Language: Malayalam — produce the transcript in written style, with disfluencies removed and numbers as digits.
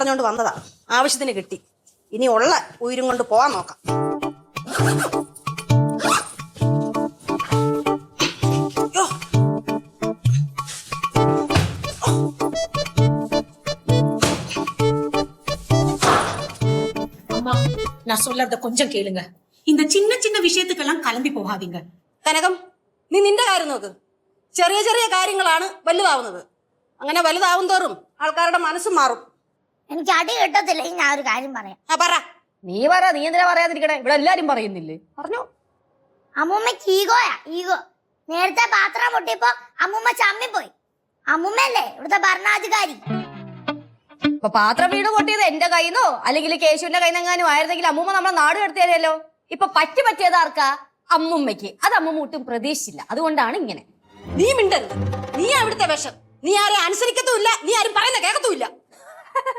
പറഞ്ഞോണ്ട് വന്നതാ, ആവശ്യത്തിന് കിട്ടി. ഇനി ഉള്ള ഉയരും കൊണ്ട് പോവാൻ നോക്കാം. அம்மா, நான் சொல்றத கொஞ்சம் கேளுங்க. இந்த சின்ன சின்ன விஷயத்துக்கெல்லாம் கிளம்பி போகாதீங்க. കനകം, നീ നിന്റെ കാര്യം നോക്ക്. ചെറിയ ചെറിയ കാര്യങ്ങളാണ് വലുതാവുന്നത്. അങ്ങനെ വലുതാവും തോറും ആൾക്കാരുടെ മനസ്സും മാറും. എനിക്ക് അടി കിട്ടത്തില്ല. ഞാൻ ഒരു കാര്യം പറയാം. പറ. നീ പറ, നീ എന്തിനാ പറയാതിരിക്കണേ? ഇവിടെ എല്ലാരും പറയുന്നില്ലേ? പറഞ്ഞോ. അമ്മൂമ്മക്ക് ഈഗോയാ, ഈഗോ. നേരത്തെ പാത്രം പൊട്ടിയപ്പോ അമ്മൂമ്മ ചമ്മിപ്പോയി. അമ്മൂമ്മയല്ലേ ഇവിടുത്തെ ഭരണാധികാരി. ഇപ്പൊ പാത്രം വീട് പൊട്ടിയത് എന്റെ കയ്യിന്നോ അല്ലെങ്കിൽ കേശുവിന്റെ കയ്യിന്നെങ്ങാനും ആയിരുന്നെങ്കിൽ അമ്മൂമ്മ നമ്മളെ നാട് കടത്തിയാലോ. ഇപ്പൊ പറ്റിയത് ആർക്കാ? അമ്മുമ്മയ്ക്ക്. അത് അമ്മൂമ്മ ഒട്ടും പ്രതീക്ഷിച്ചില്ല. അതുകൊണ്ടാണ് ഇങ്ങനെ. നീ മിണ്ടരുത്. നീ അവിടുത്തെ വിഷം. നീ ആരെ അനുസരിക്കത്തുമില്ല, നീ ആരും പറയുന്ന കേൾക്കത്തുമില്ല.